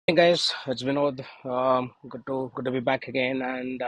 Hey guys, it's Vinod. Good to be back again. And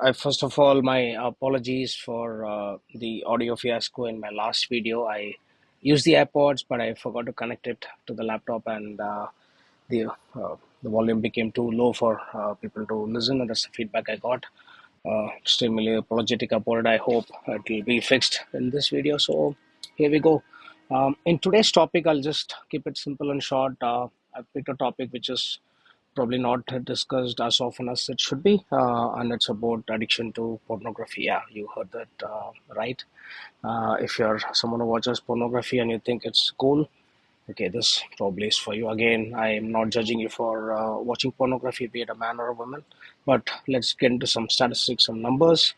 I first of all, my apologies for the audio fiasco in my last video. I used the AirPods, but I forgot to connect it to the laptop, and the volume became too low for people to listen, and that's the feedback I got. Extremely apologetic about it. I hope it will be fixed in this video. So here we go. In today's topic, I'll just keep it simple and short. I've picked a topic which is probably not discussed as often as it should be, and it's about addiction to pornography. Yeah, you heard that right. If you're someone who watches pornography and you think it's cool, okay, this probably is for you. Again, I am not judging you for watching pornography, be it a man or a woman, but let's get into some statistics, some numbers,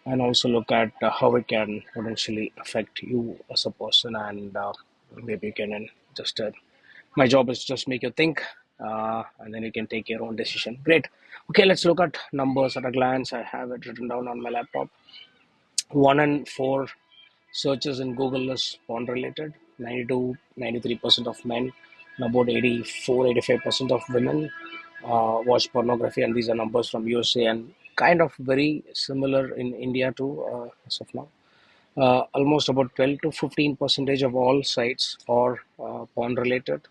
and also look at how it can potentially affect you as a person, and maybe you can just my job is just make you think, and then you can take your own decision. Great. Okay, let's look at numbers at a glance. I have it written down on my laptop. One in four searches in Google is porn related. 92, 93% of men, and about 84, 85% of women watch pornography, and these are numbers from USA and kind of very similar in India too, as of now. Almost about 12 to 15 percentage of all sites are porn related.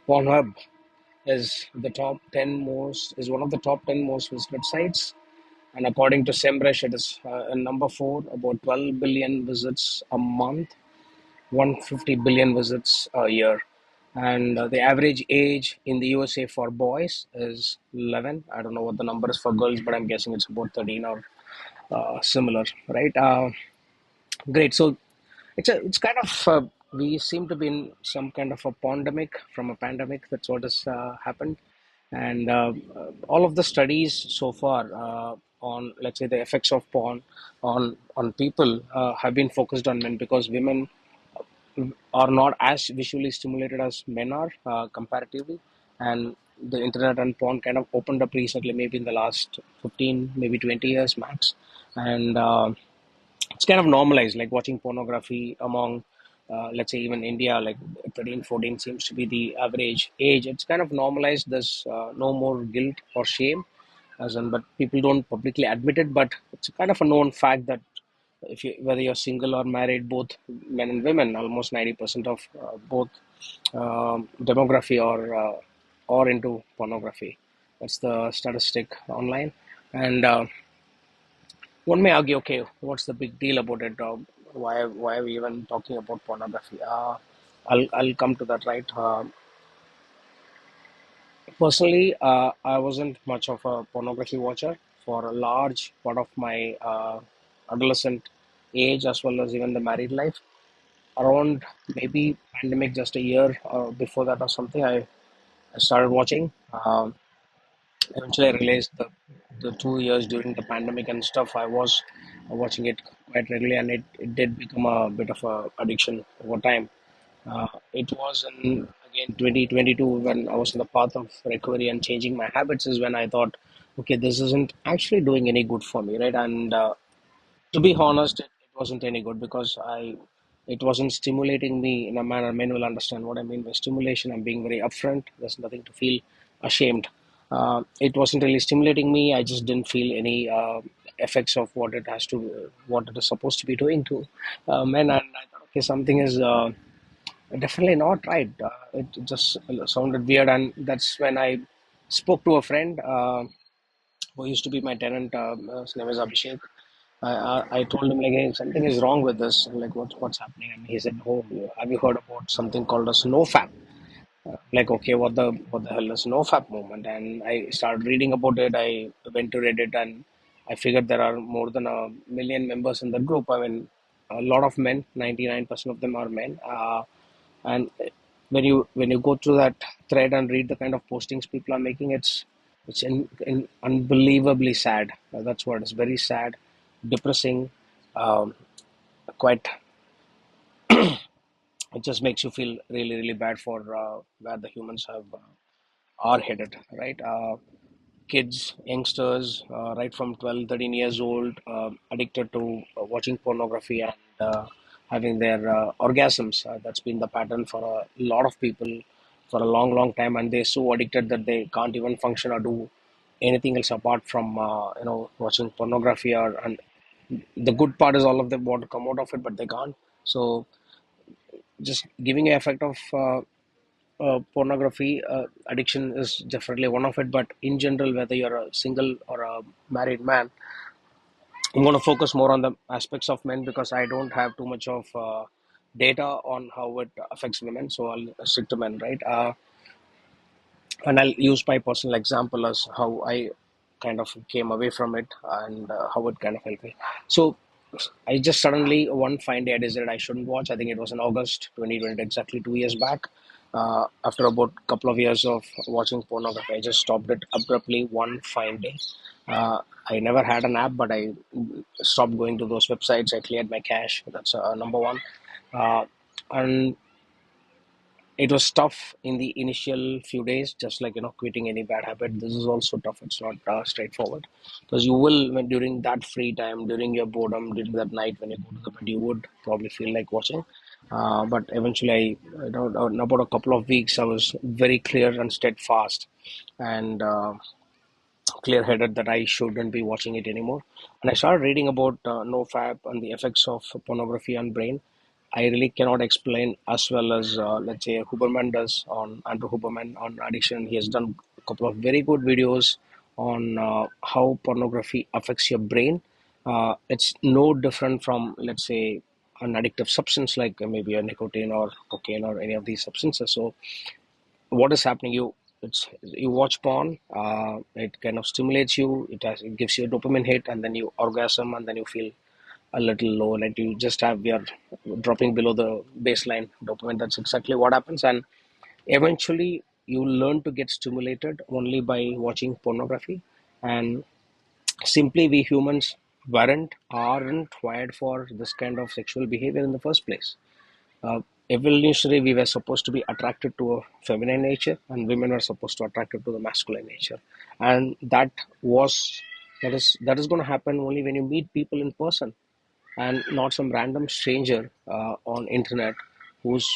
PornHub is one of the top 10 most visited sites, and according to semrush it is in number 4, about 12 billion visits a month, 150 billion visits a year. And the average age in the USA for boys is 11. I don't know what the number is for girls, but I'm guessing it's about 13 or similar, right? Great. So it's kind of we seem to be in some kind of a pandemic from a pandemic. That's what has happened, and all of the studies so far on, let's say, the effects of porn on people have been focused on men, because women are not as visually stimulated as men are, comparatively, and the internet and porn kind of opened up recently, maybe in the last 15, maybe 20 years max, and it's kind of normalized, like watching pornography among, let's say, even India, like 13, 14 seems to be the average age. It's kind of normalized. There's no more guilt or shame, as in, but people don't publicly admit it. But it's kind of a known fact that if you, whether you're single or married, both men and women, almost 90% of both demography or into pornography. That's the statistic online, and one may argue, okay, what's the big deal about it? Why are we even talking about pornography? I'll come to that, right. Personally, I wasn't much of a pornography watcher for a large part of my adolescent age, as well as even the married life. Around maybe pandemic, just a year before that or something, I started watching. Eventually, I realized the 2 years during the pandemic and stuff, I was watching it quite regularly, and it did become a bit of a addiction over time. It was in, again, 2022, when I was in the path of recovery and changing my habits, is when I thought, okay, this isn't actually doing any good for me, right? And to be honest, it wasn't any good, because it wasn't stimulating me in a manner. Men will understand what I mean by stimulation. I'm being very upfront. There's nothing to feel ashamed. It wasn't really stimulating me. I just didn't feel any effects of what it is supposed to be doing to men. And I thought, okay, something is definitely not right. It just sounded weird, and that's when I spoke to a friend who used to be my tenant. His name is Abhishek. I told him, like, hey, something is wrong with this. Like, what's happening? And he said, oh, have you heard about something called as NoFap? Like, okay, what the hell is NoFap movement? And I started reading about it. I went to Reddit, and I figured there are more than 1 million members in the group. I mean, a lot of men. 99% of them are men. And when you go through that thread and read the kind of postings people are making, it's unbelievably sad. That's what it's very sad, depressing, um, quite. It just makes you feel really, really bad for where the humans have are headed, right. Kids, youngsters, right from 12, 13 years old, addicted to watching pornography and having their orgasms. That's been the pattern for a lot of people for a long, long time, and they're so addicted that they can't even function or do anything else apart from watching pornography. Or and the good part is all of them want to come out of it, but they can't. So just giving an effect of pornography addiction is definitely one of it. But in general, whether you're a single or a married man, I'm going to focus more on the aspects of men because I don't have too much of data on how it affects women. So I'll stick to men, right? And I'll use my personal example as how I kind of came away from it and how it kind of helped me. So I just suddenly one fine day I decided I shouldn't watch. I think it was in August 2020, exactly 2 years back. After about a couple of years of watching pornography, I just stopped it abruptly one fine day. I never had an app, but I stopped going to those websites. I cleared my cache. That's number one. Uh, and it was tough in the initial few days, just like quitting any bad habit. This is also tough. It's not straightforward because you will, when during that free time, during your boredom, during that night when you go to the bed, you would probably feel like watching. But eventually, in about a couple of weeks, I was very clear and steadfast, and clear-headed that I shouldn't be watching it anymore. And I started reading about NoFap and the effects of pornography on brain. I really cannot explain as well as let's say Huberman does on Andrew Huberman on addiction. He has done a couple of very good videos on how pornography affects your brain. It's no different from, let's say, an addictive substance like maybe a nicotine or cocaine or any of these substances. So what is happening, you watch porn, it kind of stimulates you, it gives you a dopamine hit, and then you orgasm, and then you feel a little low, like you just have your dropping below the baseline dopamine. That's exactly what happens, and eventually you learn to get stimulated only by watching pornography. And simply we humans aren't wired for this kind of sexual behavior in the first place. Evolutionary, we were supposed to be attracted to a feminine nature, and women were supposed to attracted to the masculine nature, and was that is going to happen only when you meet people in person, and not some random stranger on internet who's,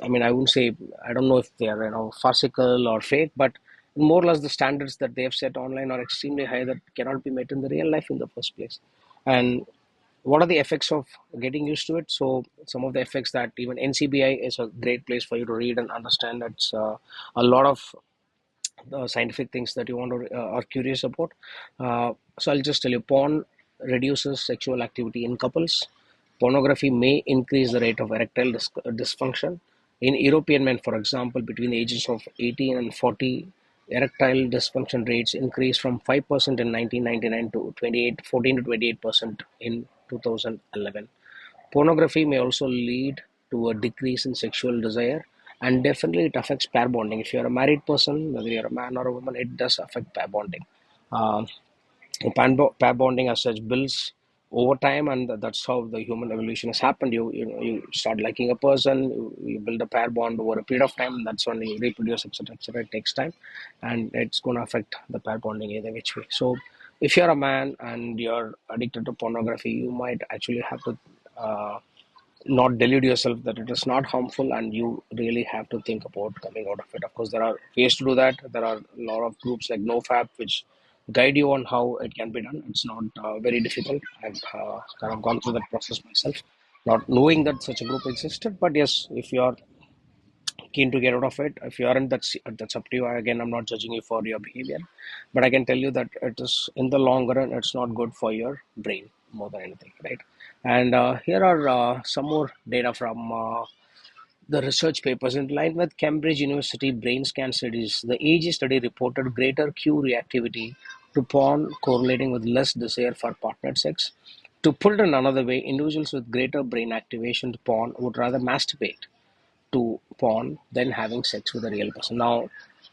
I mean, I wouldn't say, I don't know if they are farcical or fake, but more or less the standards that they have set online are extremely high that cannot be met in the real life in the first place. And what are the effects of getting used to it? So some of the effects that even NCBI is a great place for you to read and understand. It's a lot of scientific things that you want to are curious about. So I'll just tell you, porn reduces sexual activity in couples. Pornography may increase the rate of erectile dysfunction. In European men, for example, between the ages of 18 and 40, erectile dysfunction rates increased from 5% in 1999 to 14 to 28% in 2011. Pornography may also lead to a decrease in sexual desire, and definitely it affects pair bonding. If you're a married person, whether you're a man or a woman, it does affect pair bonding. Um, Pair bonding as such builds over time, and that's how the human evolution has happened. You start liking a person, you build a pair bond over a period of time, and that's when you reproduce, etc., etc. It takes time, and it's going to affect the pair bonding either which way. So if you're a man and you're addicted to pornography, you might actually have to not delude yourself that it is not harmful, and you really have to think about coming out of it. Of course, there are ways to do that. There are a lot of groups like NoFap which guide you on how it can be done. It's not very difficult. I've kind of gone through that process myself, not knowing that such a group existed. But yes, if you're keen to get out of it, if you aren't, that's up to you. Again, I'm not judging you for your behavior, but I can tell you that it is, in the long run, it's not good for your brain more than anything, right? And here are some more data from the research papers. In line with Cambridge University brain scan studies, the AG study reported greater Q reactivity to porn correlating with less desire for partnered sex. To put it in another way, individuals with greater brain activation to porn would rather masturbate to porn than having sex with a real person. Now,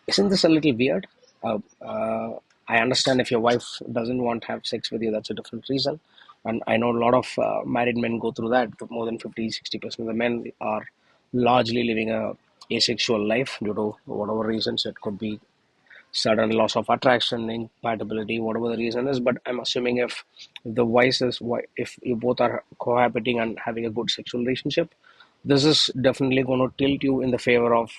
isn't this a little weird? I understand if your wife doesn't want to have sex with you, that's a different reason. And I know a lot of married men go through that. More than 50, 60% of the men are largely living a asexual life due to whatever reasons. It could be sudden loss of attraction, incompatibility, whatever the reason is. But I'm assuming if the vice is, if you both are cohabiting and having a good sexual relationship, this is definitely going to tilt you in the favor of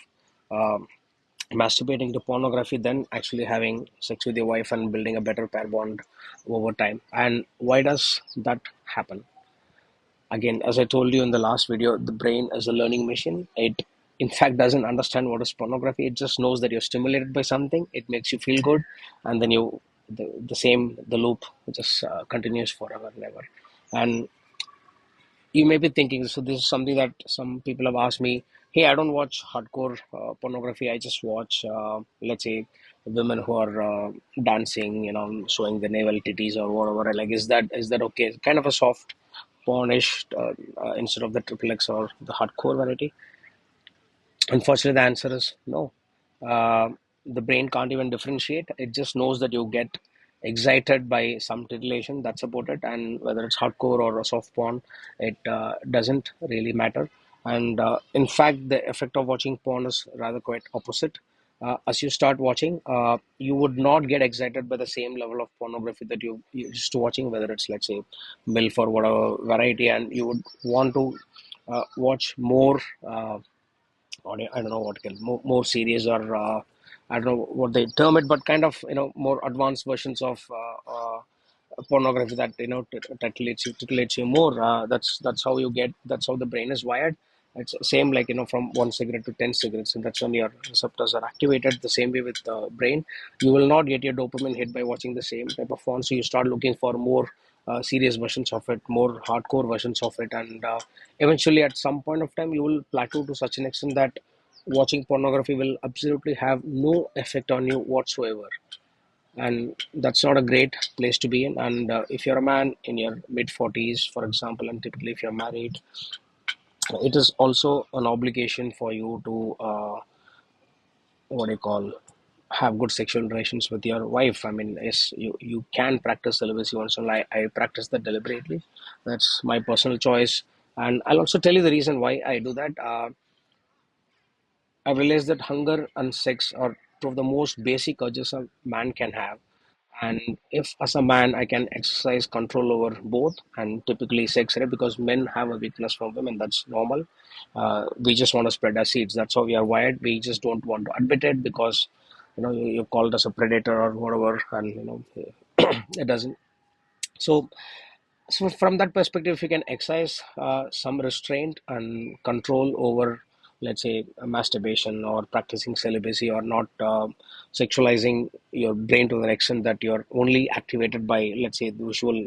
masturbating to pornography than actually having sex with your wife and building a better pair bond over time. And why does that happen? Again, as I told you in the last video, the brain is a learning machine. It, in fact, doesn't understand what is pornography. It just knows that you're stimulated by something. It makes you feel good, and then the loop just continues forever and ever. And you may be thinking, so this is something that some people have asked me. Hey, I don't watch hardcore pornography. I just watch, let's say, women who are dancing, showing the navel titties or whatever. Like, is that okay? Kind of a soft pornish instead of the triple X or the hardcore variety. Unfortunately, the answer is no. Uh, the brain can't even differentiate. It just knows that you get excited by some titillation. That's about it. And whether it's hardcore or a soft porn, it doesn't really matter. And in fact, the effect of watching porn is rather quite opposite. As you start watching, you would not get excited by the same level of pornography that you used to watching, whether it's, let's say, MILF or whatever variety, and you would want to watch more. I don't know what can more serious or I don't know what they term it, but kind of more advanced versions of pornography that titillates you more. That's how you get. That's how the brain is wired. It's same like from one cigarette to 10 cigarettes, and that's when your receptors are activated. The same way with the brain, you will not get your dopamine hit by watching the same type of porn. So you start looking for more serious versions of it, more hardcore versions of it, and eventually at some point of time you will plateau to such an extent that watching pornography will absolutely have no effect on you whatsoever. And that's not a great place to be in. And if you're a man in your mid 40s, for example, and typically if you're married, it is also an obligation for you to what do you call, have good sexual relations with your wife. I mean, yes, you can practice celibacy once in a while. I practice that deliberately. That's my personal choice. And I'll also tell you the reason why I do that. I realized that hunger and sex are two of the most basic urges a man can have. And if, as a man, I can exercise control over both, and typically sex, right? Because men have a weakness for women, that's normal. We just want to spread our seeds. That's how we are wired. We just don't want to admit it because, you're called as a predator or whatever, and it doesn't. So, so from that perspective, if you can exercise some restraint and control over, let's say, masturbation or practicing celibacy or not sexualizing your brain to the extent that you're only activated by, let's say, the visual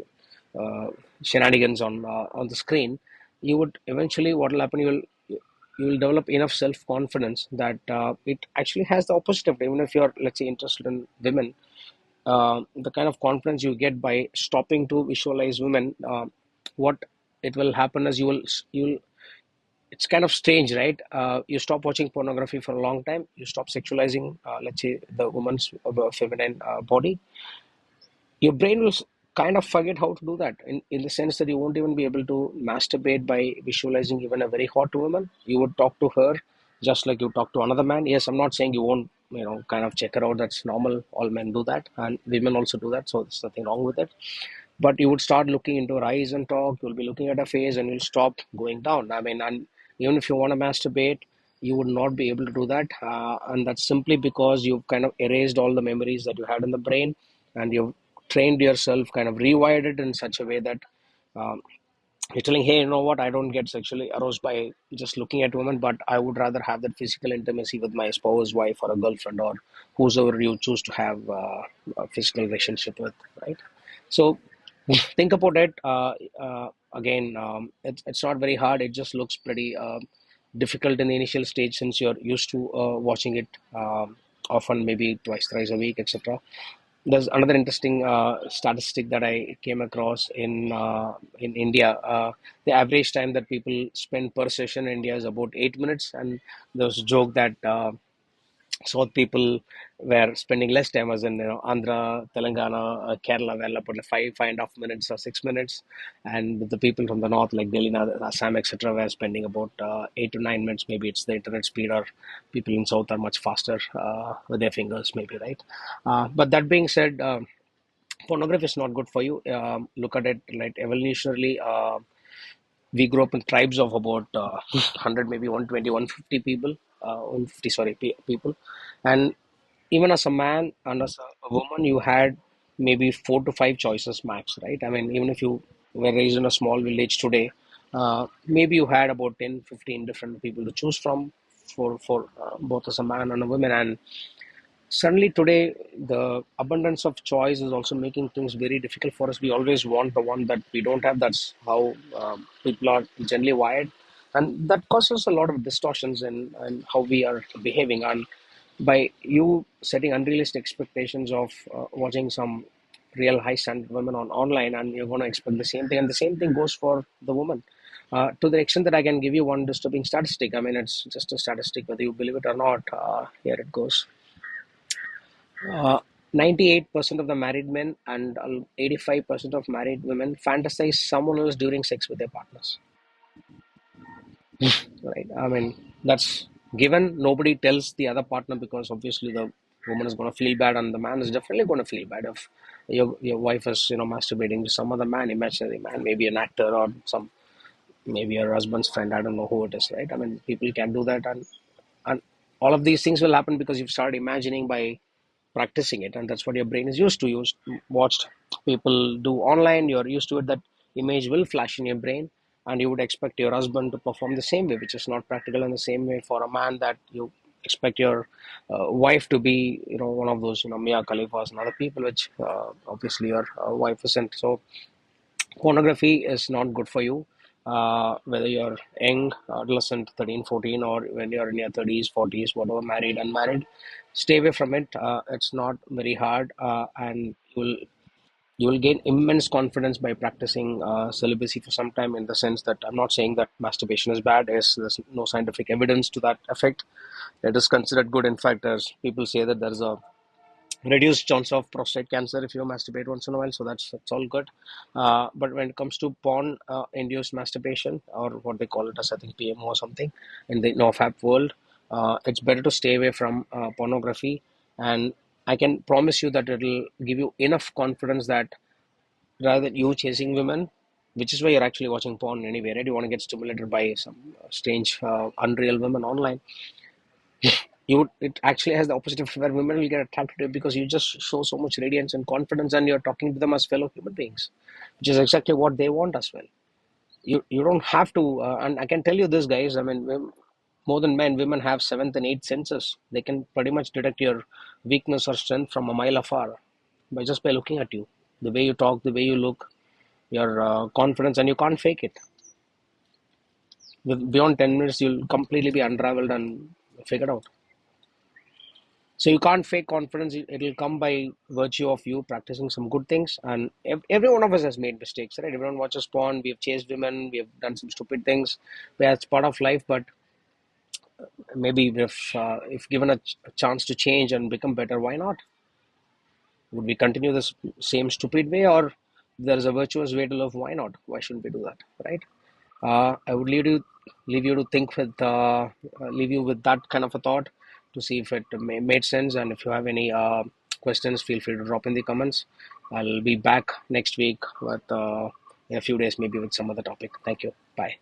uh, shenanigans on the screen, you would eventually, what will happen, you will develop enough self confidence that it actually has the opposite of it. Even if you're, let's say, interested in women, the kind of confidence you get by stopping to visualize women, what it will happen is you will it's kind of strange, right? You stop watching pornography for a long time, you stop sexualizing, let's say, the woman's feminine body. Your brain will kind of forget how to do that, in the sense that you won't even be able to masturbate by visualizing even a very hot woman. You would talk to her just like you talk to another man. Yes, I'm not saying you won't, kind of check her out. That's normal. All men do that, and women also do that. So there's nothing wrong with it. But you would start looking into her eyes and talk. You'll be looking at her face, and you'll stop going down. I mean, and even if you want to masturbate, you would not be able to do that, and that's simply because you've kind of erased all the memories that you had in the brain, and you've trained yourself, kind of rewired it in such a way that um, you're telling, hey, you know what, I don't get sexually aroused by just looking at women, but I would rather have that physical intimacy with my spouse, wife, or a girlfriend, or whosoever you choose to have a physical relationship with, right? So think about it. Again, it's not very hard. It just looks pretty difficult in the initial stage, since you're used to watching it often, maybe twice, thrice a week, etc. There's another interesting statistic that I came across in India. The average time that people spend per session in India is about 8 minutes, and there was a joke that South people were spending less time, as in Andhra, Telangana, Kerala, were about like 5.5 minutes or 6 minutes, and the people from the north, like Delhi, Assam, etc., were spending about 8 to 9 minutes. Maybe it's the internet speed, or people in south are much faster with their fingers, maybe, right? But that being said, pornography is not good for you. Look at it like evolutionarily. We grew up in tribes of about 100, maybe 120, 150 people, 150, sorry, people. And even as a man and as a woman, you had maybe 4 to 5 choices max, right? I mean, even if you were raised in a small village today, maybe you had about 10, 15 different people to choose from for both as a man and a woman. And suddenly today, the abundance of choice is also making things very difficult for us. We always want the one that we don't have. That's how people are generally wired. And that causes a lot of distortions in how we are behaving. And by you setting unrealistic expectations of watching some real high standard women on online, and you're going to expect the same thing, and the same thing goes for the woman. To the extent that I can give you one disturbing statistic, I mean, it's just a statistic, whether you believe it or not. Here it goes. Uh, 98% of the married men and 85% of married women fantasize someone else during sex with their partners. Right? I mean, that's given. Nobody tells the other partner because obviously the woman is going to feel bad and the man is definitely going to feel bad if your wife is masturbating to some other man, imaginary man, maybe an actor or some maybe your husband's friend. I don't know who it is, right? I mean, people can do that, and all of these things will happen because you've started imagining by practicing it, and that's what your brain is used to. You watched people do online, you're used to it, that image will flash in your brain, and you would expect your husband to perform the same way, which is not practical. In the same way for a man, that you expect your wife to be one of those Mia Khalifas and other people, which obviously your wife isn't. So pornography is not good for you, whether you're young adolescent 13, 14, or when you're in your 30s, 40s, whatever, married, unmarried. Stay away from it. It's not very hard, and you will gain immense confidence by practicing celibacy for some time. In the sense that I'm not saying that masturbation is bad, as there's no scientific evidence to that effect. It is considered good. In fact, as people say that there's a reduced chance of prostate cancer if you masturbate once in a while, so that's all good. But when it comes to porn induced masturbation, or what they call it as, I think, PMO or something, in the nofap world, it's better to stay away from pornography. And I can promise you that it'll give you enough confidence that rather than you chasing women, which is why you're actually watching porn anyway, right? You want to get stimulated by some strange unreal women online. It actually has the opposite effect, where women will get attracted to you because you just show so much radiance and confidence, and you're talking to them as fellow human beings, which is exactly what they want as well. You don't have to, and I can tell you this, guys. I mean, more than men, women have seventh and eighth senses. They can pretty much detect your weakness or strength from a mile afar by looking at you, the way you talk, the way you look, your confidence, and you can't fake it. Beyond 10 minutes, you'll completely be unraveled and figured out. So you can't fake confidence. It'll come by virtue of you practicing some good things. And every one of us has made mistakes, right? Everyone watches porn. We have chased women. We have done some stupid things. That's part of life. But maybe if given a chance to change and become better, why not? Would we continue this same stupid way, or there is a virtuous way to live? Why not? Why shouldn't we do that, right? I would leave you to think with leave you with that kind of a thought, to see if it made sense. And if you have any questions, feel free to drop in the comments. I'll be back next week with in a few days, maybe with some other topic. Thank you. Bye.